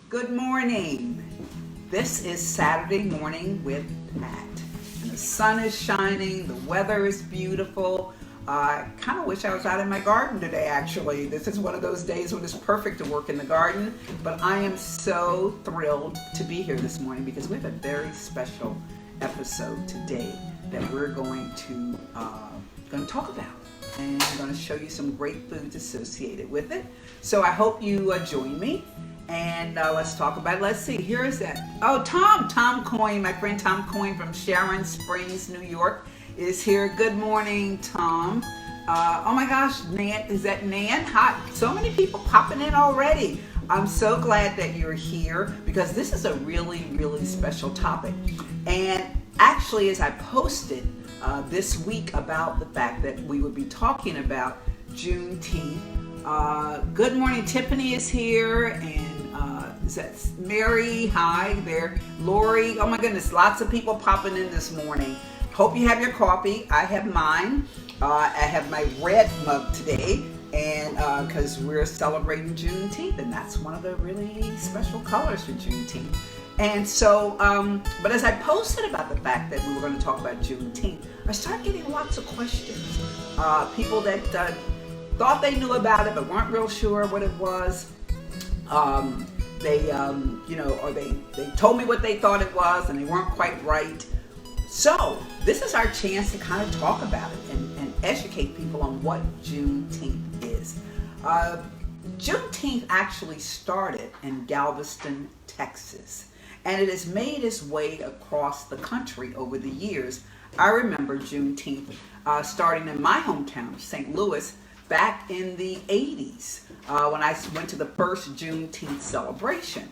Good morning. This is Saturday morning with Pat. And the sun is shining, the weather is beautiful. I kind of wish I was out in my garden today, actually. This is one of those days when it's perfect to work in the garden. But I am so thrilled to be here this morning because we have a very special episode today that we're going to talk about. And I'm going to show you some great foods associated with it. So I hope you join me. And let's talk about it. Let's see, here is that. Oh, Tom Coyne, my friend Tom Coyne from Sharon Springs, New York, is here. Good morning, Tom. Oh my gosh, Nan, is that Nan? Hi, so many people popping in already. I'm so glad that you're here because this is a really, really special topic. And actually, as I posted this week about the fact that we would be talking about Juneteenth, good morning, Tiffany is here, and is that Mary? Hi there. Lori, oh my goodness, lots of people popping in this morning. Hope you have your coffee. I have mine. I have my red mug today, and because we're celebrating Juneteenth, and that's one of the really special colors for Juneteenth. And so, but as I posted about the fact that we were going to talk about Juneteenth, I started getting lots of questions. People that thought they knew about it but weren't real sure what it was. They told me what they thought it was and they weren't quite right. So this is our chance to kind of talk about it and educate people on what Juneteenth is. Juneteenth actually started in Galveston, Texas, and it has made its way across the country over the years. I remember Juneteenth starting in my hometown of St. Louis back in the 80s when I went to the first Juneteenth celebration.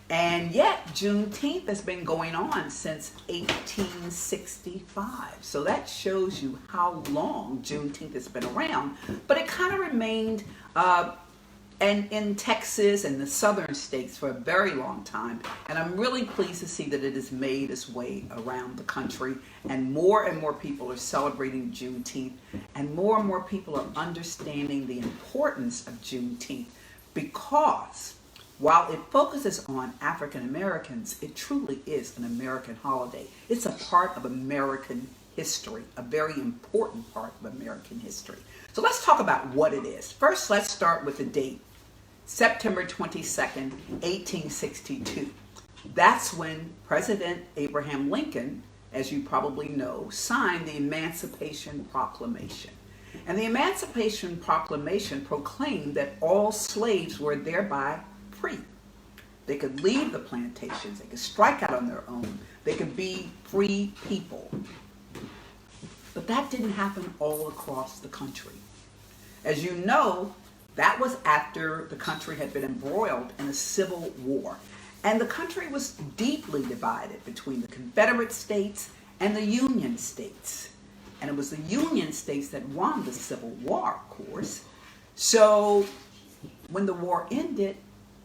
And yet Juneteenth has been going on since 1865. So that shows you how long Juneteenth has been around. But it kind of remained in Texas and the southern states for a very long time. And I'm really pleased to see that it has made its way around the country, and more people are celebrating Juneteenth, and more people are understanding the importance of Juneteenth, because while it focuses on African Americans, it truly is an American holiday. It's a part of American history, a very important part of American history. So let's talk about what it is. First, let's start with the date, September 22nd, 1862. That's when President Abraham Lincoln, as you probably know, signed the Emancipation Proclamation. And the Emancipation Proclamation proclaimed that all slaves were thereby free. They could leave the plantations, they could strike out on their own, they could be free people. But that didn't happen all across the country. As you know, that was after the country had been embroiled in a civil war. And the country was deeply divided between the Confederate states and the Union states. And it was the Union states that won the Civil War, of course. So when the war ended,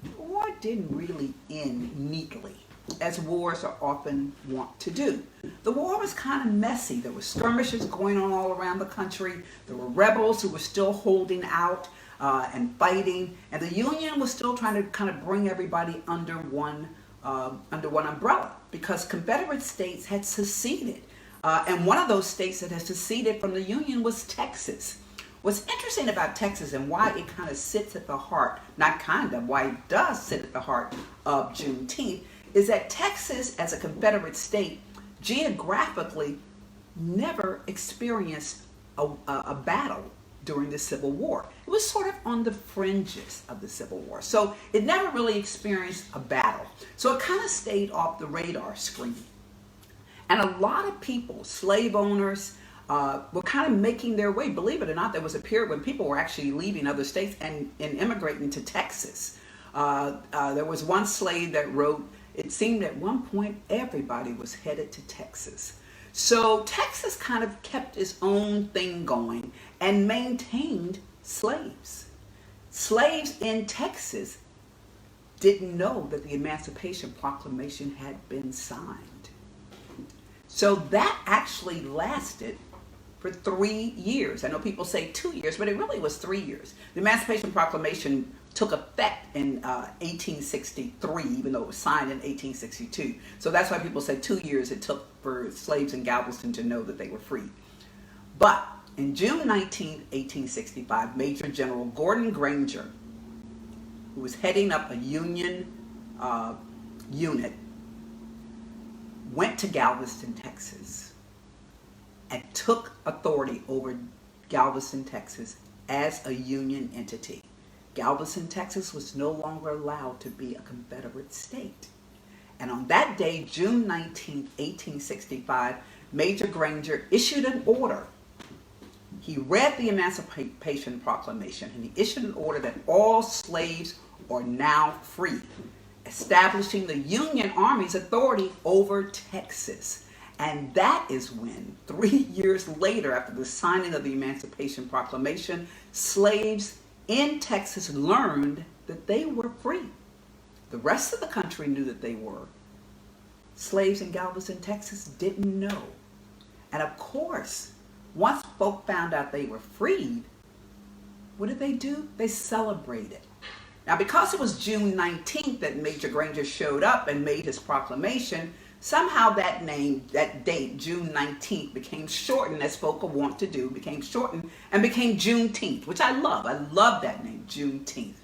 the war didn't really end neatly, as wars are often wont to do. The war was kind of messy. There were skirmishes going on all around the country. There were rebels who were still holding out and fighting, and the Union was still trying to kind of bring everybody under one umbrella, because Confederate states had seceded, and one of those states that had seceded from the Union was Texas. What's interesting about Texas and why it kind of sits at the heart, why it does sit at the heart of Juneteenth, is that Texas, as a Confederate state, geographically never experienced a battle during the Civil War. It was sort of on the fringes of the Civil War. So it never really experienced a battle. So it kind of stayed off the radar screen. And a lot of people, slave owners, were kind of making their way. Believe it or not, there was a period when people were actually leaving other states and immigrating to Texas. There was one slave that wrote, it seemed at one point everybody was headed to Texas. So Texas kind of kept its own thing going and maintained slaves. Slaves in Texas didn't know that the Emancipation Proclamation had been signed. So that actually lasted for 3 years. I know people say 2 years, but it really was 3 years. The Emancipation Proclamation took effect in 1863, even though it was signed in 1862. So that's why people say 2 years it took for slaves in Galveston to know that they were free. But in June 19, 1865, Major General Gordon Granger, who was heading up a Union unit, went to Galveston, Texas, and took authority over Galveston, Texas as a Union entity. Galveston, Texas was no longer allowed to be a Confederate state. And on that day, June 19, 1865, Major Granger issued an order. He read the Emancipation Proclamation, and he issued an order that all slaves are now free, establishing the Union Army's authority over Texas. And that is when, 3 years later, after the signing of the Emancipation Proclamation, slaves in Texas learned that they were free. The rest of the country knew that they were. Slaves in Galveston, Texas didn't know. And of course, once folk found out they were freed, what did they do? They celebrated. Now, because it was June 19th that Major Granger showed up and made his proclamation, somehow that date, June 19th, became shortened, as folk want to do, became shortened and became Juneteenth, which I love. I love that name, Juneteenth.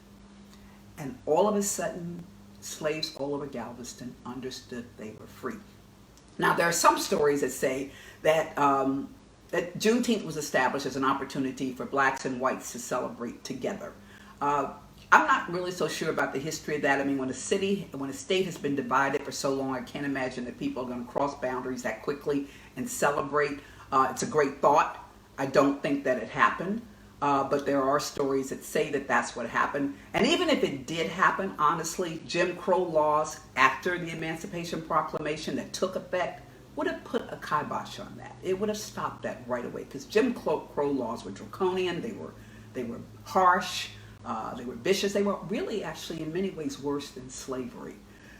And all of a sudden, slaves all over Galveston understood they were free. Now, there are some stories that say that that Juneteenth was established as an opportunity for blacks and whites to celebrate together. I'm not really so sure about the history of that. I mean, when a state has been divided for so long, I can't imagine that people are going to cross boundaries that quickly and celebrate. It's a great thought. I don't think that it happened, but there are stories that say that that's what happened. And even if it did happen, honestly, Jim Crow laws after the Emancipation Proclamation that took effect would have put a kibosh on that. It would have stopped that right away, because Jim Crow laws were draconian. They were harsh. They were vicious. They were really, actually, in many ways, worse than slavery.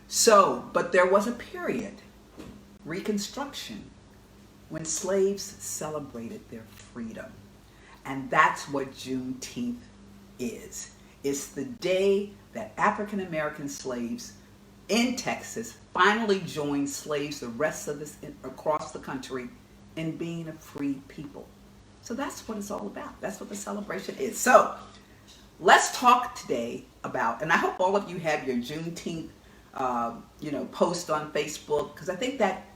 So, but there was a period, Reconstruction, when slaves celebrated their freedom. And that's what Juneteenth is. It's the day that African American slaves in Texas finally joined slaves the rest of this across the country in being a free people. So that's what it's all about. That's what the celebration is. So let's talk today about, and I hope all of you have your Juneteenth, post on Facebook, because I think that,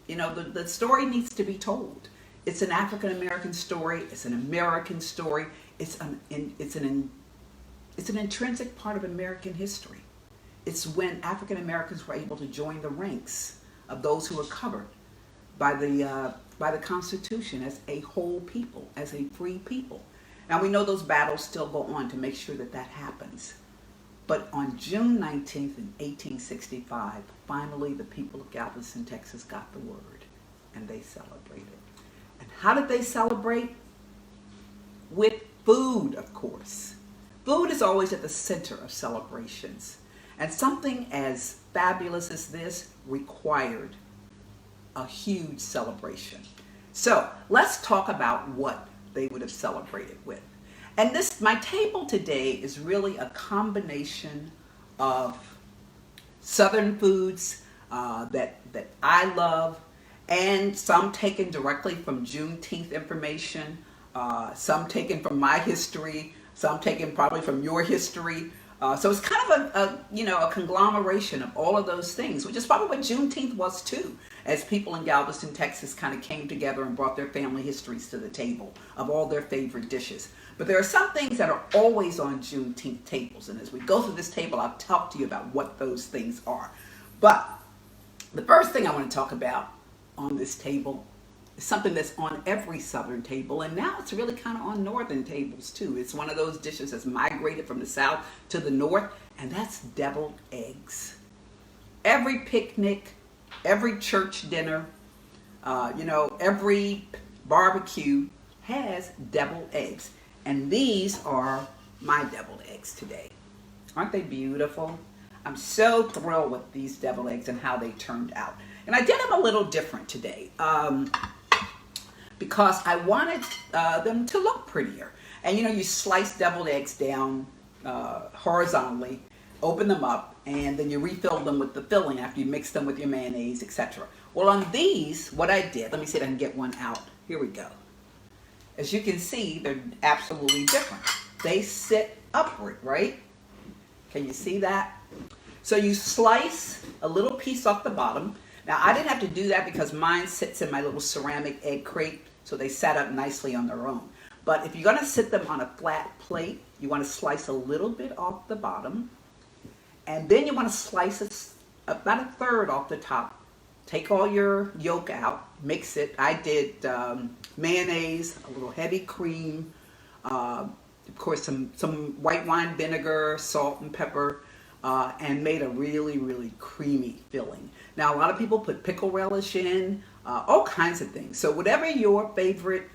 the story needs to be told. It's an African American story. It's an American story. It's an intrinsic part of American history. It's when African Americans were able to join the ranks of those who were covered by the Constitution as a whole people, as a free people. Now, we know those battles still go on to make sure that that happens. But on June 19th in 1865, finally the people of Galveston, Texas got the word, and they celebrated. And how did they celebrate? With food, of course. Food is always at the center of celebrations. And something as fabulous as this required a huge celebration. So let's talk about what they would have celebrated with. And my table today is really a combination of Southern foods that I love, and some taken directly from Juneteenth information, some taken from my history, some taken probably from your history. So it's kind of a conglomeration of all of those things, which is probably what Juneteenth was too, as people in Galveston, Texas kind of came together and brought their family histories to the table of all their favorite dishes. But there are some things that are always on Juneteenth tables, and as we go through this table, I'll talk to you about what those things are. But the first thing I want to talk about on this table is something that's on every Southern table, and now it's really kind of on Northern tables too. It's one of those dishes that's migrated from the South to the North, and that's deviled eggs. Every picnic, every church dinner, every barbecue has deviled eggs. And these are my deviled eggs today. Aren't they beautiful? I'm so thrilled with these deviled eggs and how they turned out. And I did them a little different today because I wanted them to look prettier. And you slice deviled eggs down horizontally, open them up, and then you refill them with the filling after you mix them with your mayonnaise, etc. Well, on these, what I did, let me see if I can get one out. Here we go. As you can see, they're absolutely different. They sit upward, right? Can you see that? So you slice a little piece off the bottom. Now, I didn't have to do that because mine sits in my little ceramic egg crate, so they sat up nicely on their own. But if you're going to sit them on a flat plate, you want to slice a little bit off the bottom, and then you want to slice about a third off the top. Take all your yolk out, mix it. I did mayonnaise, a little heavy cream, of course some white wine vinegar, salt and pepper, and made a really, really creamy filling. Now, a lot of people put pickle relish in, all kinds of things. So whatever your favorite,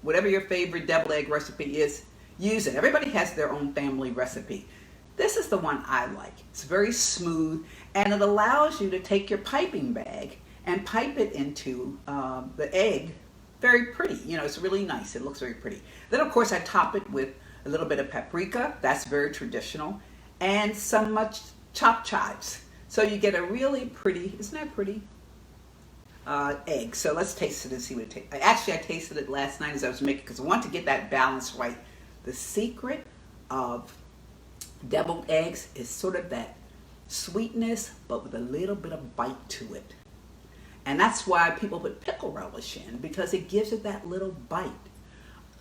whatever your favorite deviled egg recipe is, use it. Everybody has their own family recipe. This is the one I like. It's very smooth, and it allows you to take your piping bag and pipe it into the egg. Very pretty. It's really nice. It looks very pretty. Then, of course, I top it with a little bit of paprika. That's very traditional. And some chopped chives. So you get a really pretty, isn't that pretty? Egg. So let's taste it and see what it tastes. Actually, I tasted it last night as I was making, because I want to get that balance right. The secret of deviled eggs is sort of that sweetness, but with a little bit of bite to it. And that's why people put pickle relish in, because it gives it that little bite.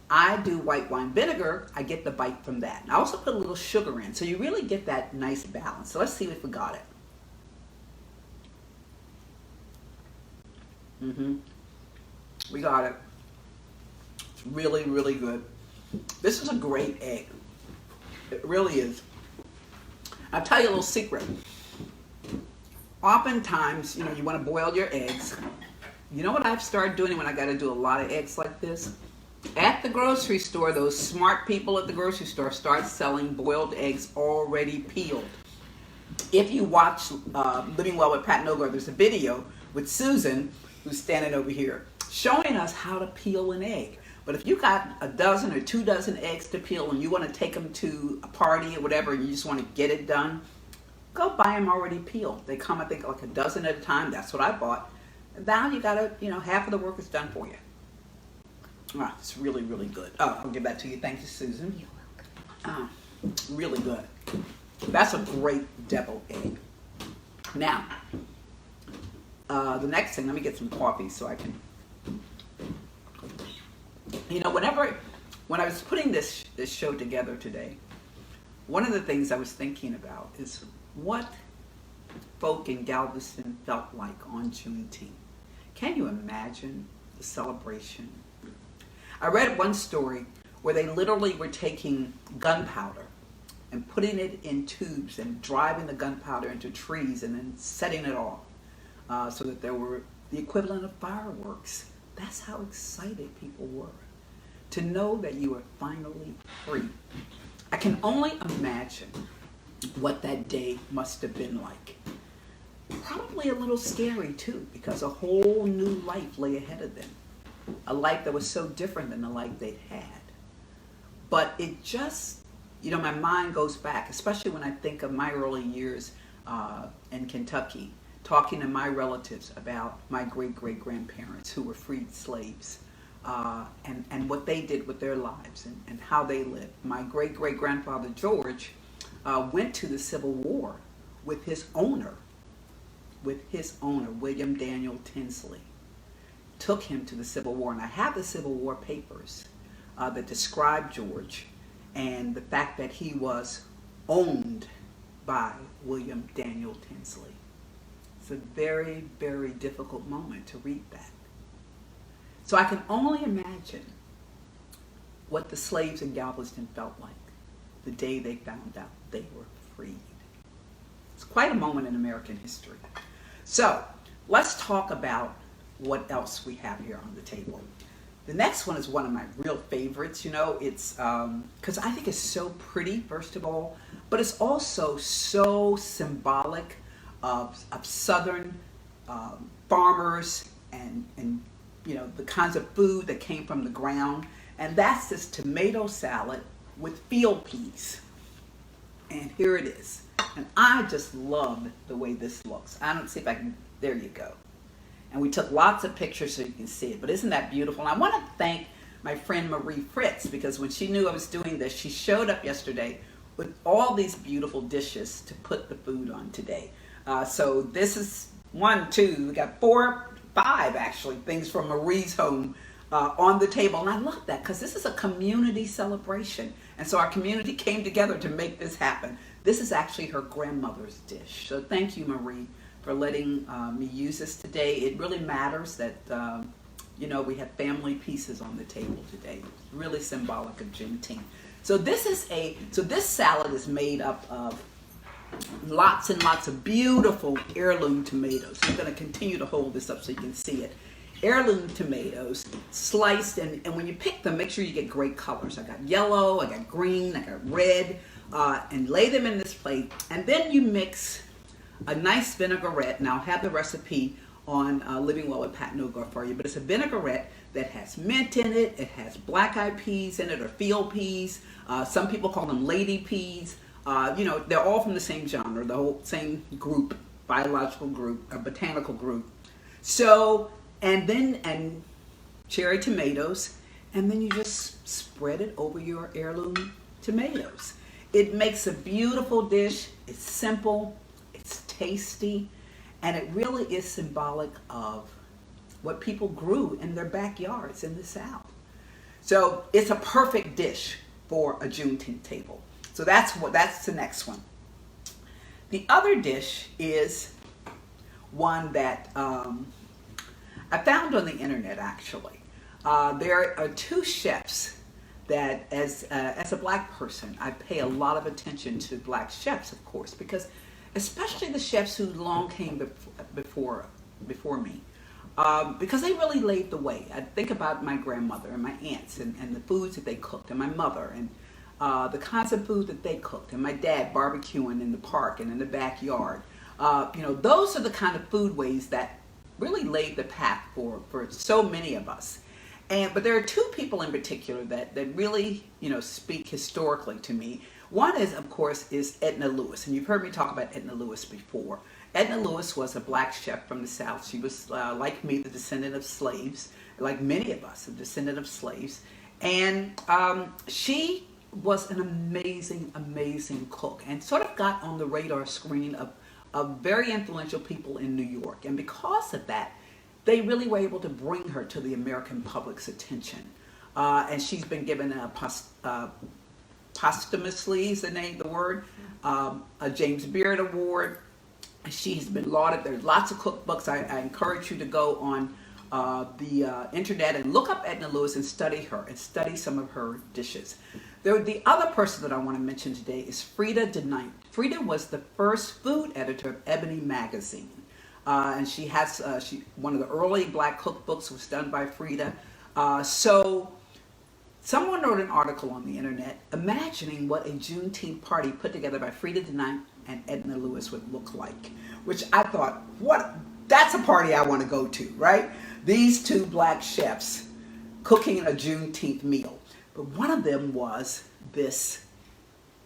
I do white wine vinegar. I get the bite from that. And I also put a little sugar in, so you really get that nice balance. So let's see if we got it. We got it. It's really, really good. This is a great egg. It really is. I'll tell you a little secret. Oftentimes, you want to boil your eggs. You know what I've started doing when I got to do a lot of eggs like this? At the grocery store, those smart people at the grocery store start selling boiled eggs already peeled. If you watch Living Well with Pat Nogar, there's a video with Susan, who's standing over here, showing us how to peel an egg. But if you got a dozen or 2 dozen eggs to peel and you want to take them to a party or whatever, and you just want to get it done, go buy them already peeled. They come, I think, like a dozen at a time. That's what I bought. And now you got to, half of the work is done for you. Ah, it's really, really good. Oh, I'll give that to you. Thank you, Susan. You're welcome. Really good. That's a great deviled egg. Now, the next thing, let me get some coffee so I can. When I was putting this show together today, one of the things I was thinking about is what folk in Galveston felt like on Juneteenth. Can you imagine the celebration? I read one story where they literally were taking gunpowder and putting it in tubes and driving the gunpowder into trees and then setting it off so that there were the equivalent of fireworks. That's how excited people were to know that you were finally free. I can only imagine what that day must have been like. Probably a little scary too, because a whole new life lay ahead of them. A life that was so different than the life they'd had. But it just, my mind goes back, especially when I think of my early years in Kentucky, talking to my relatives about my great-great-grandparents who were freed slaves, and what they did with their lives and how they lived. My great-great-grandfather George went to the Civil War with his owner, William Daniel Tinsley. Took him to the Civil War, and I have the Civil War papers that describe George and the fact that he was owned by William Daniel Tinsley. It's a very, very difficult moment to read that. So I can only imagine what the slaves in Galveston felt like the day they found out they were freed. It's quite a moment in American history. So let's talk about what else we have here on the table. The next one is one of my real favorites. It's because I think it's so pretty, first of all, but it's also so symbolic of Southern farmers and the kinds of food that came from the ground. And that's this tomato salad with field peas. And here it is. And I just love the way this looks. I don't see if I can, there you go. And we took lots of pictures so you can see it. But isn't that beautiful? And I want to thank my friend Marie Fritz, because when she knew I was doing this, she showed up yesterday with all these beautiful dishes to put the food on today. So this is 1, 2, we got 4, 5 actually things from Marie's home on the table. And I love that because this is a community celebration. And so our community came together to make this happen. This is actually her grandmother's dish. So thank you, Marie, for letting me use this today. It really matters that, you know, we have family pieces on the table today. It's really symbolic of Juneteenth. So this salad is made up of lots and lots of beautiful heirloom tomatoes. I'm going to continue to hold this up so you can see it. Heirloom tomatoes, sliced, and when you pick them, make sure you get great colors. I got yellow, I got green, I got red, and lay them in this plate. And then you mix a nice vinaigrette, and I'll have the recipe on Living Well with Pat Nogar for you, but it's a vinaigrette that has mint in it, it has black-eyed peas in it, or field peas. Some people call them lady peas. You know, they're all from the same genre, the whole same group, biological group, a botanical group. So, and cherry tomatoes, and then you just spread it over your heirloom tomatoes. It makes a beautiful dish. It's simple, it's tasty, and it really is symbolic of what people grew in their backyards in the South. So it's a perfect dish for a Juneteenth table. So that's the next one. The other dish is one that I found on the internet, actually. There are 2 chefs that, as a black person, I pay a lot of attention to black chefs, of course, because especially the chefs who long came before me, because they really laid the way. I think about my grandmother and my aunts and the foods that they cooked, and my mother, and the kinds of food that they cooked, and my dad barbecuing in the park and in the backyard. You know, those are the kind of foodways that really laid the path for so many of us. But there are 2 people in particular that really, you know, speak historically to me. One is, of course, is Edna Lewis, and you've heard me talk about Edna Lewis before. Edna Lewis was a black chef from the South. She was, like me, the descendant of slaves, like many of us, a descendant of slaves. And she was an amazing, amazing cook, and sort of got on the radar screen of very influential people in New York. And because of that, they really were able to bring her to the American public's attention. And she's been given a posthumously is the word, a James Beard Award. She's been lauded. There's lots of cookbooks. I encourage you to go on the internet and look up Edna Lewis and study her and study some of her dishes. The other person that I want to mention today is Frida DeKnight. Frida was the first food editor of Ebony magazine. And she has, one of the early black cookbooks was done by Frida. So someone wrote an article on the internet imagining what a Juneteenth party put together by Frida DeKnight and Edna Lewis would look like, which I thought, that's a party I want to go to, right? These 2 black chefs cooking a Juneteenth meal. But one of them was this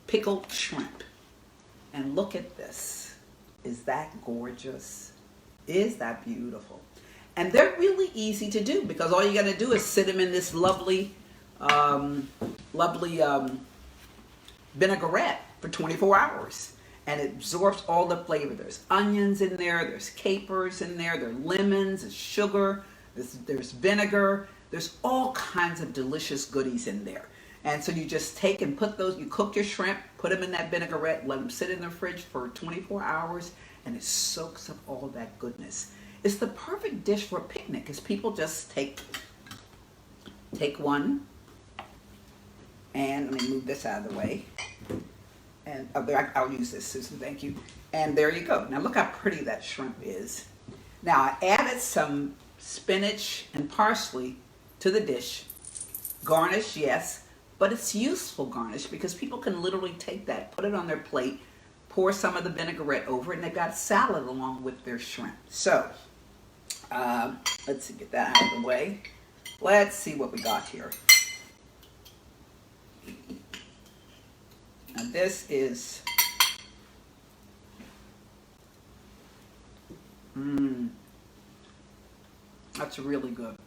pickled shrimp. And look at this. Is that gorgeous? Is that beautiful? And they're really easy to do because all you got to do is sit them in this lovely vinaigrette for 24 hours. And it absorbs all the flavor. There's onions in there, there's capers in there, there's lemons, there's sugar, there's vinegar. There's all kinds of delicious goodies in there. And so you just take and put those, you cook your shrimp, put them in that vinaigrette, let them sit in the fridge for 24 hours, and it soaks up all that goodness. It's the perfect dish for a picnic because people just take one, and let me move this out of the way. And I'll use this, Susan, thank you. And there you go. Now look how pretty that shrimp is. Now I added some spinach and parsley to the dish. Garnish, yes, but it's useful garnish because people can literally take that, put it on their plate, pour some of the vinaigrette over it, and they've got salad along with their shrimp. So, let's get that out of the way. Let's see what we got here. this is, that's really good.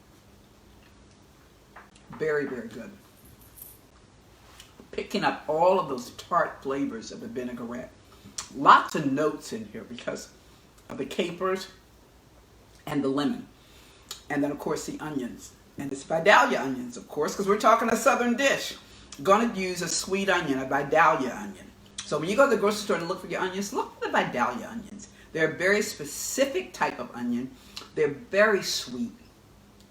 Very, very good. Picking up all of those tart flavors of the vinaigrette. Lots of notes in here because of the capers and the lemon. And then, of course, the onions. And it's Vidalia onions, of course, because we're talking a southern dish. Going to use a sweet onion, a Vidalia onion. So when you go to the grocery store to look for your onions, look for the Vidalia onions. They're a very specific type of onion. They're very sweet.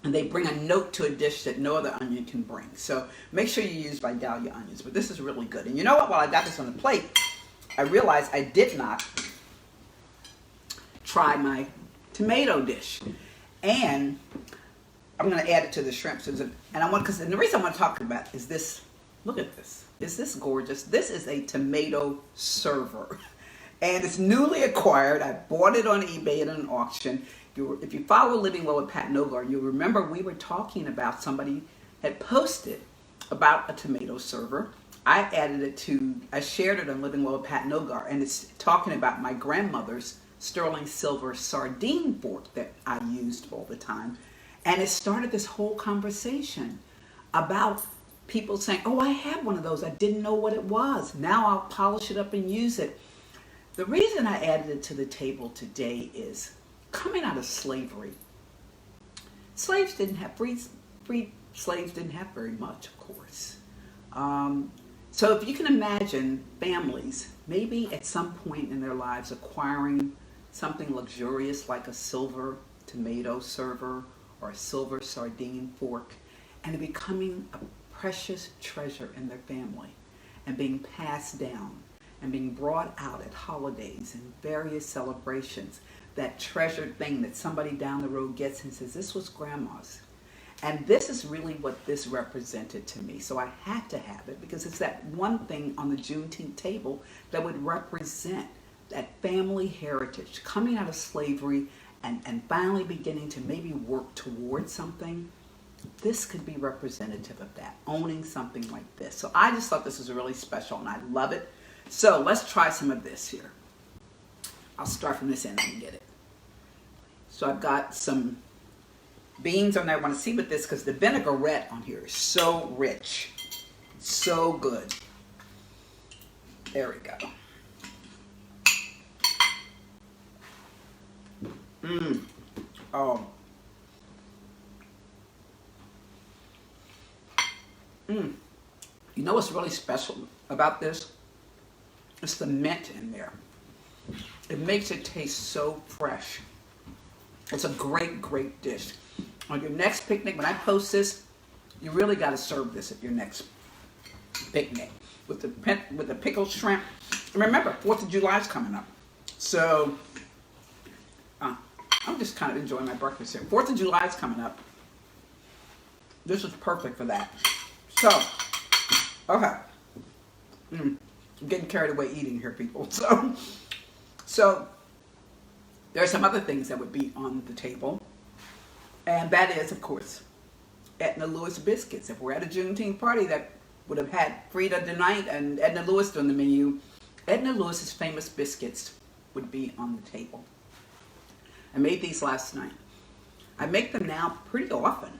And they bring a note to a dish that no other onion can bring. So make sure you use Vidalia onions. But this is really good. And you know what? While I got this on the plate, I realized I did not try my tomato dish. And I'm going to add it to the shrimp. And the reason I want to talk about is this. Look at this. Is this gorgeous? This is a tomato server. And it's newly acquired. I bought it on eBay at an auction. If you follow Living Well with Pat Nogar, you'll remember we were talking about somebody had posted about a tomato server. I shared it on Living Well with Pat Nogar, and it's talking about my grandmother's sterling silver sardine fork that I used all the time. And it started this whole conversation about people saying, oh, I have one of those. I didn't know what it was. Now I'll polish it up and use it. The reason I added it to the table today is coming out of slavery. Free slaves didn't have very much, of course. So if you can imagine families, maybe at some point in their lives, acquiring something luxurious like a silver tomato server or a silver sardine fork, and it becoming a precious treasure in their family and being passed down and being brought out at holidays and various celebrations, that treasured thing that somebody down the road gets and says, this was grandma's. And this is really what this represented to me. So I had to have it because it's that one thing on the Juneteenth table that would represent that family heritage, coming out of slavery and finally beginning to maybe work towards something. This could be representative of that, owning something like this. So I just thought this was really special and I love it. So let's try some of this here. I'll start from this end and get it. So I've got some beans on there. I want to see what this, because the vinaigrette on here is so rich. So good. There we go. Oh. You know what's really special about this? It's the mint in there. It makes it taste so fresh. It's a great, great dish. On your next picnic, when I post this, you really got to serve this at your next picnic with the pickled shrimp. And remember, 4th of July is coming up. So, I'm just kind of enjoying my breakfast here. 4th of July is coming up. This is perfect for that. So, okay. I'm getting carried away eating here, people. So there are some other things that would be on the table. And that is, of course, Edna Lewis biscuits. If we're at a Juneteenth party that would have had Frida DeKnight and Edna Lewis on the menu, Edna Lewis's famous biscuits would be on the table. I made these last night. I make them now pretty often.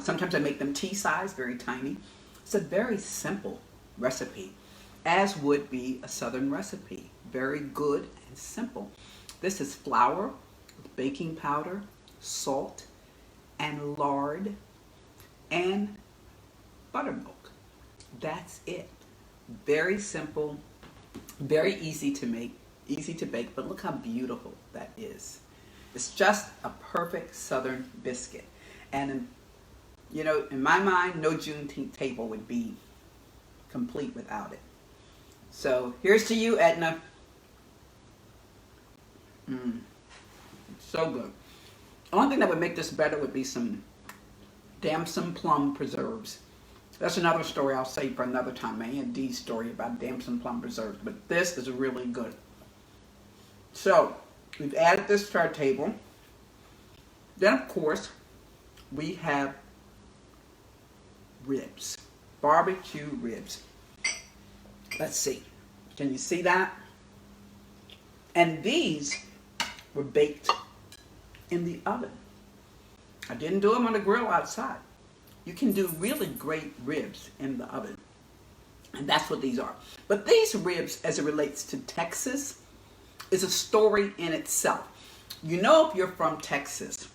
Sometimes I make them tea-size, very tiny. It's a very simple recipe, as would be a southern recipe. Very good and simple. This is flour, baking powder, salt, and lard, and buttermilk. That's it. Very simple, very easy to make, easy to bake, but look how beautiful that is. It's just a perfect southern biscuit. And in my mind, no Juneteenth table would be complete without it. So here's to you, Edna. So good. The only thing that would make this better would be some damson plum preserves. That's another story I'll save for another time. My Aunt Dee's story about damson plum preserves. But this is really good. So we've added this to our table. Then, of course, we have ribs. Barbecue ribs. Let's see. Can you see that? And these were baked in the oven. I didn't do them on the grill outside. You can do really great ribs in the oven. And that's what these are. But these ribs, as it relates to Texas, is a story in itself. You know, if you're from Texas,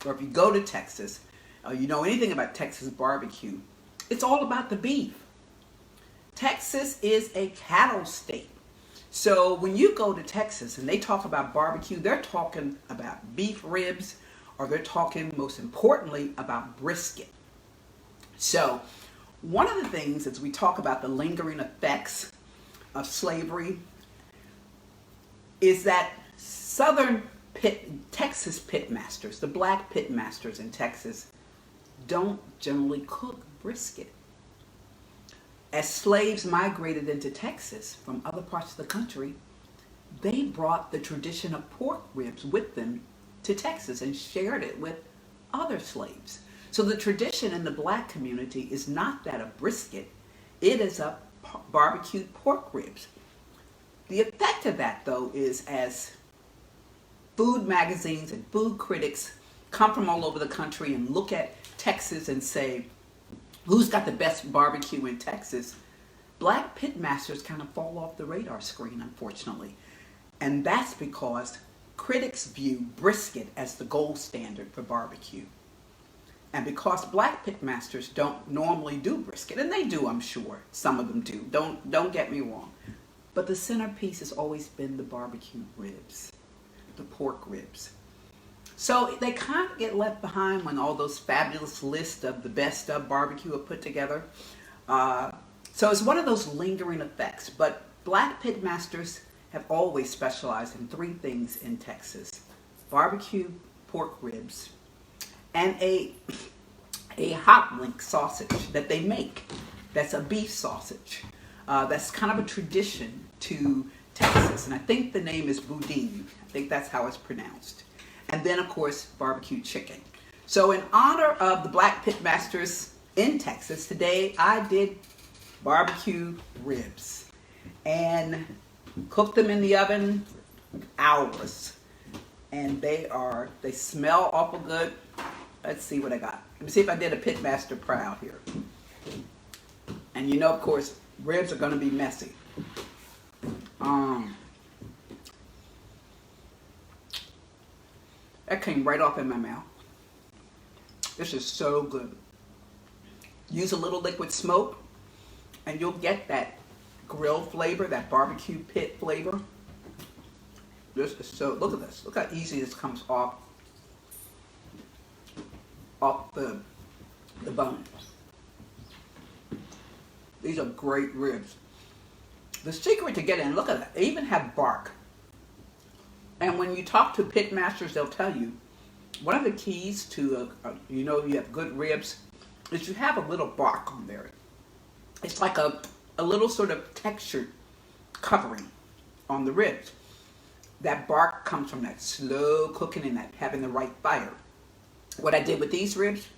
or if you go to Texas, or you know anything about Texas barbecue, it's all about the beef. Texas is a cattle state. So when you go to Texas and they talk about barbecue, they're talking about beef ribs, or they're talking, most importantly, about brisket. So one of the things as we talk about the lingering effects of slavery is that Texas pitmasters, the black pitmasters in Texas, don't generally cook brisket. As slaves migrated into Texas from other parts of the country, they brought the tradition of pork ribs with them to Texas and shared it with other slaves. So the tradition in the black community is not that of brisket, it is of barbecued pork ribs. The effect of that, though, is as food magazines and food critics come from all over the country and look at Texas and say, who's got the best barbecue in Texas? Black pitmasters kind of fall off the radar screen, unfortunately. And that's because critics view brisket as the gold standard for barbecue. And because black pitmasters don't normally do brisket, and they do, I'm sure, some of them do, don't get me wrong, but the centerpiece has always been the barbecue ribs, the pork ribs. So they kind of get left behind when all those fabulous lists of the best of barbecue are put together. So it's one of those lingering effects. But black pitmasters have always specialized in three things in Texas: barbecue pork ribs and a hot link sausage that they make. That's a beef sausage. That's kind of a tradition to Texas. And I think the name is boudin. I think that's how it's pronounced. And then, of course, barbecue chicken. So in honor of the black pitmasters in Texas, today I did barbecue ribs and cooked them in the oven hours. And they smell awful good. Let's see what I got. Let me see if I did a pitmaster proud here. And you know, of course, ribs are going to be messy. That came right off in my mouth. This is so good. Use a little liquid smoke and you'll get that grill flavor, that barbecue pit flavor. This is so, look at this. Look how easy this comes off the bone. These are great ribs. The secret to get in, look at that, they even have bark. And when you talk to pit masters, they'll tell you one of the keys to, you have good ribs is you have a little bark on there. It's like a little sort of textured covering on the ribs. That bark comes from that slow cooking and that having the right fire. What I did with these ribs,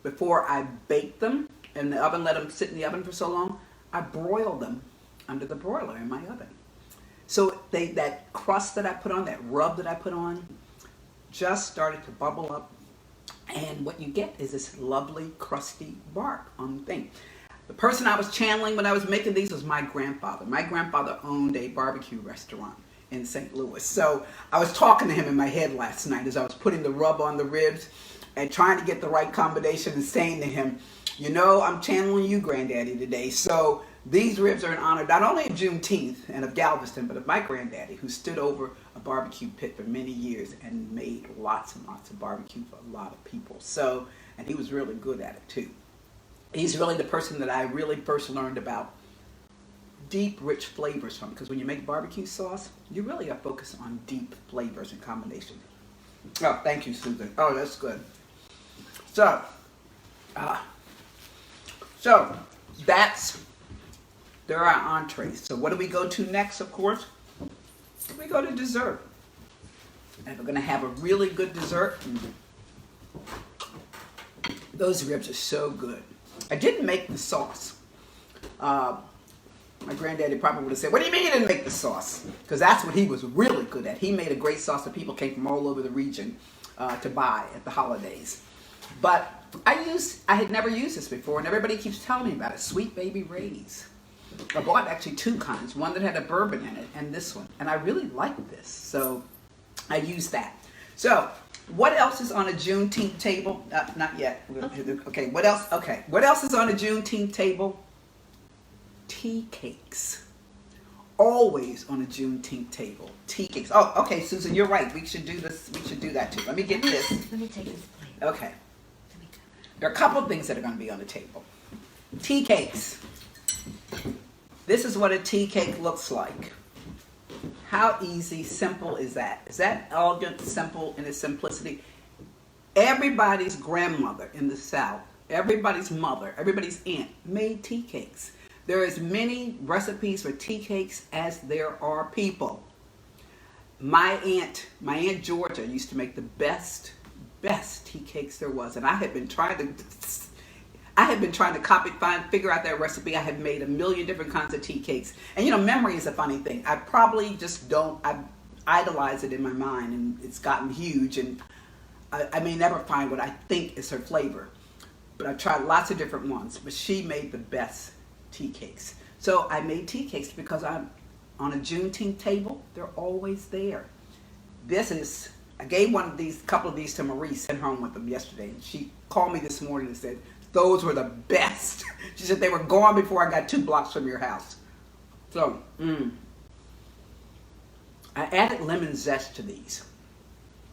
before I baked them in the oven, let them sit in the oven for so long, I broiled them under the broiler in my oven. So that crust that I put on, that rub that I put on, just started to bubble up. And what you get is this lovely, crusty bark on the thing. The person I was channeling when I was making these was my grandfather. My grandfather owned a barbecue restaurant in St. Louis. So I was talking to him in my head last night as I was putting the rub on the ribs and trying to get the right combination and saying to him, I'm channeling you, Granddaddy, today. So these ribs are in honor not only of Juneteenth and of Galveston, but of my granddaddy, who stood over a barbecue pit for many years and made lots and lots of barbecue for a lot of people. So, and he was really good at it too. He's really the person that I really first learned about deep, rich flavors from, because when you make barbecue sauce, you really are focused on deep flavors and combinations. Oh, thank you, Susan. Oh, that's good. So there are entrees. So what do we go to next, of course? We go to dessert. And we're going to have a really good dessert. Those ribs are so good. I didn't make the sauce. My granddaddy probably would have said, what do you mean you didn't make the sauce? Because that's what he was really good at. He made a great sauce that people came from all over the region to buy at the holidays. But I had never used this before, and everybody keeps telling me about it. Sweet Baby Ray's. I bought actually two kinds, one that had a bourbon in it and this one. And I really like this, so I used that. So, what else is on a Juneteenth table? Not yet. Okay, what else? Okay, what else is on a Juneteenth table? Tea cakes. Always on a Juneteenth table. Tea cakes. Oh, okay, Susan, you're right. We should do this. We should do that too. Let me get this. Let me take this plate. Okay. There are a couple of things that are going to be on the table. Tea cakes. This is what a tea cake looks like. How easy, simple is that? Is that elegant, simple in its simplicity? Everybody's grandmother in the South, everybody's mother, everybody's aunt made tea cakes. There are as many recipes for tea cakes as there are people. My aunt Georgia used to make the best tea cakes there was, and I had been trying to figure out that recipe. I had made a million different kinds of tea cakes. And memory is a funny thing. I probably just I idolize it in my mind, and it's gotten huge, and I may never find what I think is her flavor. But I've tried lots of different ones, but she made the best tea cakes. So I made tea cakes because I'm on a Juneteenth table. They're always there. I gave couple of these to Marie, sent home with them yesterday, and she called me this morning and said, those were the best. She said they were gone before I got 2 blocks from your house. So, I added lemon zest to these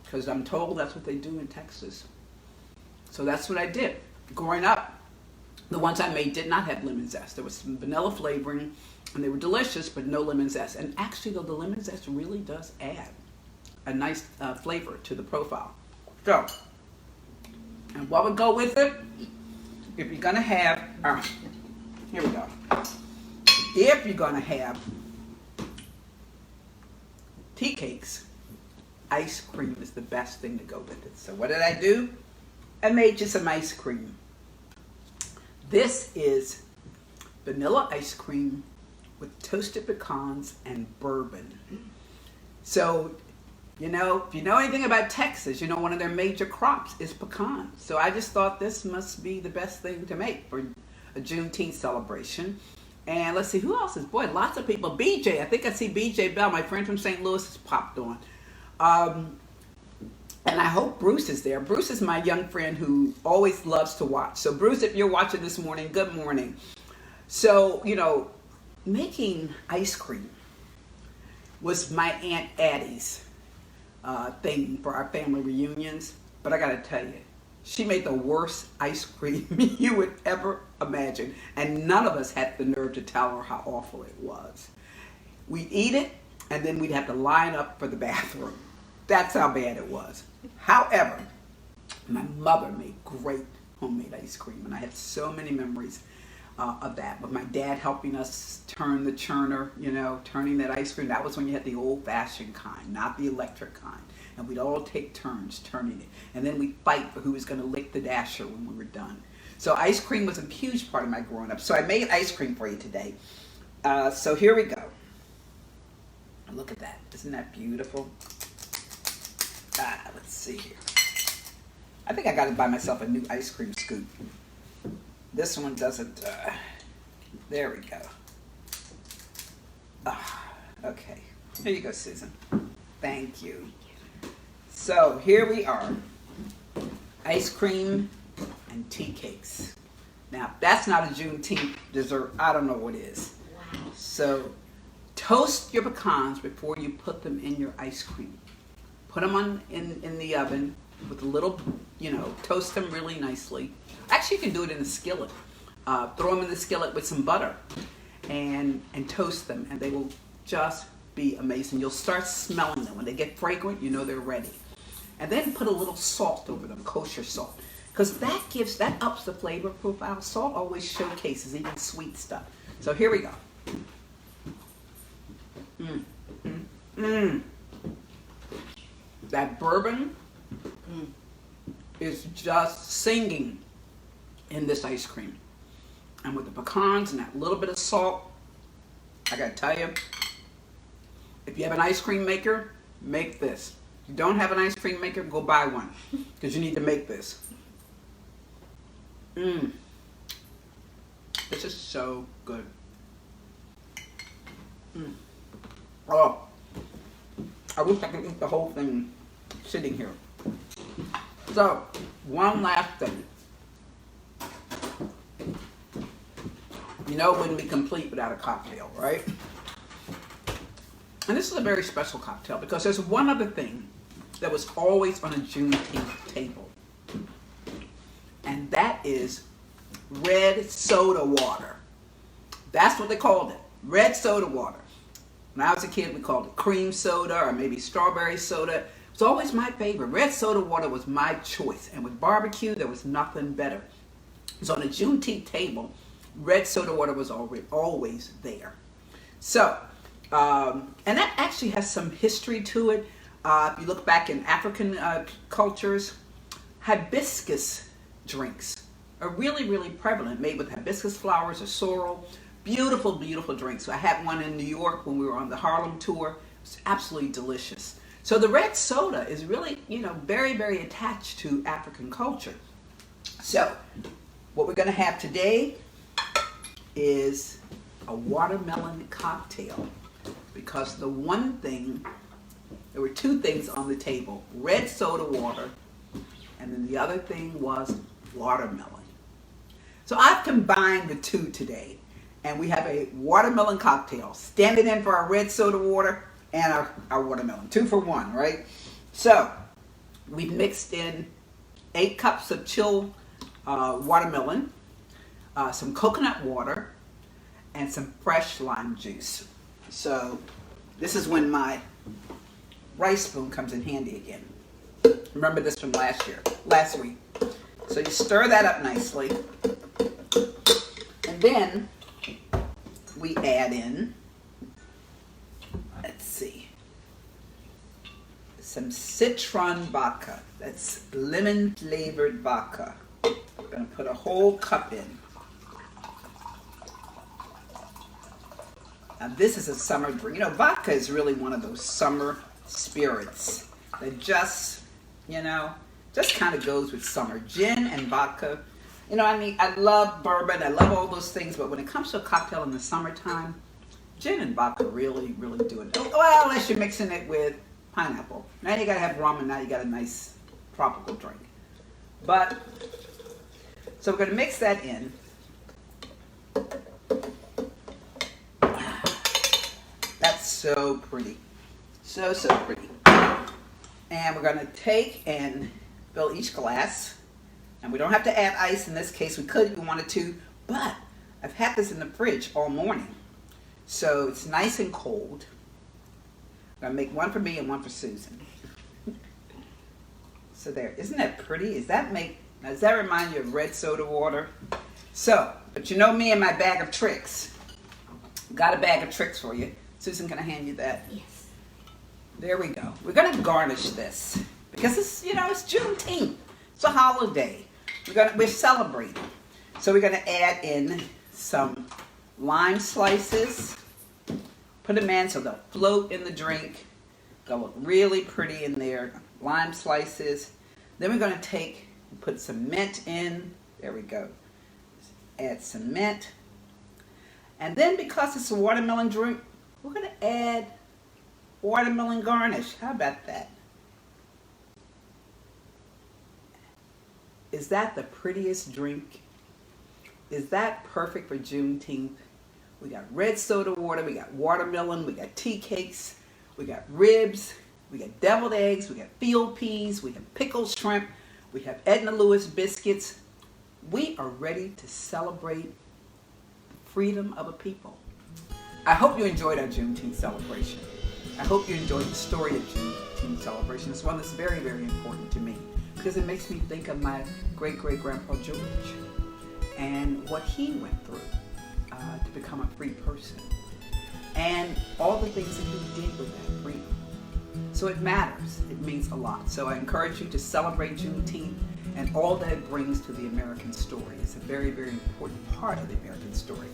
because I'm told that's what they do in Texas. So that's what I did. Growing up, the ones I made did not have lemon zest. There was some vanilla flavoring, and they were delicious, but no lemon zest. And actually, though, the lemon zest really does add a nice flavor to the profile. So, and what would go with it? If you're going to have, here we go. If you're going to have tea cakes, ice cream is the best thing to go with it. So what did I do? I made you some ice cream. This is vanilla ice cream with toasted pecans and bourbon. So, if you know anything about Texas, one of their major crops is pecans. So I just thought this must be the best thing to make for a Juneteenth celebration. And let's see, who else is? Boy, lots of people. BJ, I think I see BJ Bell, my friend from St. Louis, has popped on. And I hope Bruce is there. Bruce is my young friend who always loves to watch. So Bruce, if you're watching this morning, good morning. So, making ice cream was my Aunt Addie's thing for our family reunions. But I gotta tell you, she made the worst ice cream you would ever imagine. And none of us had the nerve to tell her how awful it was. We'd eat it, and then we'd have to line up for the bathroom. That's how bad it was. However, my mother made great homemade ice cream, and I have so many memories of that. With my dad helping us turn the churner, turning that ice cream. That was when you had the old-fashioned kind, not the electric kind. And we'd all take turns turning it. And then we'd fight for who was going to lick the dasher when we were done. So ice cream was a huge part of my growing up. So I made ice cream for you today. So here we go. Look at that. Isn't that beautiful? Let's see here. I think I got to buy myself a new ice cream scoop. This one doesn't, there we go. Okay. Here you go, Susan. Thank you. So here we are. Ice cream and tea cakes. Now, if that's not a Juneteenth dessert, I don't know what is. Wow. So toast your pecans before you put them in your ice cream. Put them in the oven with a little, toast them really nicely. Actually, you can do it in a skillet. Throw them in the skillet with some butter and toast them, and they will just be amazing. You'll start smelling them. When they get fragrant, they're ready. And then put a little salt over them, kosher salt, because that ups the flavor profile. Salt always showcases even sweet stuff. So here we go. That bourbon is just singing in this ice cream. And with the pecans and that little bit of salt, I gotta tell you, if you have an ice cream maker, make this. If you don't have an ice cream maker, go buy one, because you need to make this. This is so good. Oh, I wish I could eat the whole thing sitting here. So, one last thing. You know it wouldn't be complete without a cocktail, right? And this is a very special cocktail because there's one other thing that was always on a Juneteenth table. And that is red soda water. That's what they called it, red soda water. When I was a kid, we called it cream soda or maybe strawberry soda. It's always my favorite. Red soda water was my choice. And with barbecue, there was nothing better. So on a Juneteenth table, red soda water was always there. So, and that actually has some history to it. If you look back in African cultures, hibiscus drinks are really, really prevalent, made with hibiscus flowers or sorrel. Beautiful, beautiful drinks. So I had one in New York when we were on the Harlem tour. It was absolutely delicious. So the red soda is really, very, very attached to African culture. So what we're going to have today is a watermelon cocktail, because there were two things on the table: red soda water, and then the other thing was watermelon. So I've combined the two today, and we have a watermelon cocktail, standing in for our red soda water and our watermelon. 2 for 1, right? So we've mixed in 8 cups of chilled watermelon, some coconut water, and some fresh lime juice. So this is when my rice spoon comes in handy again. Remember this from last week. So you stir that up nicely, and then we add in, let's see, some citron vodka. That's lemon flavored vodka. I'm going to put a whole cup in. Now this is a summer drink. Vodka is really one of those summer spirits that just kind of goes with summer. Gin and vodka. I love bourbon. I love all those things. But when it comes to a cocktail in the summertime, gin and vodka really, really do it. Well, unless you're mixing it with pineapple. Now you got to have rum, and now you got a nice tropical drink. So we're going to mix that in. That's so pretty. So, so pretty. And we're going to take and fill each glass. And we don't have to add ice in this case. We could if we wanted to, but I've had this in the fridge all morning. So it's nice and cold. I'm going to make one for me and one for Susan. So there. Isn't that pretty? Does that remind you of red soda water? So, but you know me and my bag of tricks. Got a bag of tricks for you. Susan, can I hand you that? Yes. There we go. We're going to garnish this because it's Juneteenth. It's a holiday. We're celebrating. So we're going to add in some lime slices. Put them in so they'll float in the drink. They'll look really pretty in there. Lime slices. Then we're going to put some mint in. There we go. Add some mint. And then because it's a watermelon drink, we're going to add watermelon garnish. How about that? Is that the prettiest drink? Is that perfect for Juneteenth? We got red soda water, we got watermelon, we got tea cakes, we got ribs, we got deviled eggs, we got field peas, we have pickled shrimp, we have Edna Lewis biscuits. We are ready to celebrate the freedom of a people. I hope you enjoyed our Juneteenth celebration. I hope you enjoyed the story of Juneteenth celebration. It's one that's very, very important to me because it makes me think of my great-great-grandpa George and what he went through to become a free person and all the things that he did with that freedom. So it matters. It means a lot. So I encourage you to celebrate Juneteenth and all that it brings to the American story. It's a very, very important part of the American story.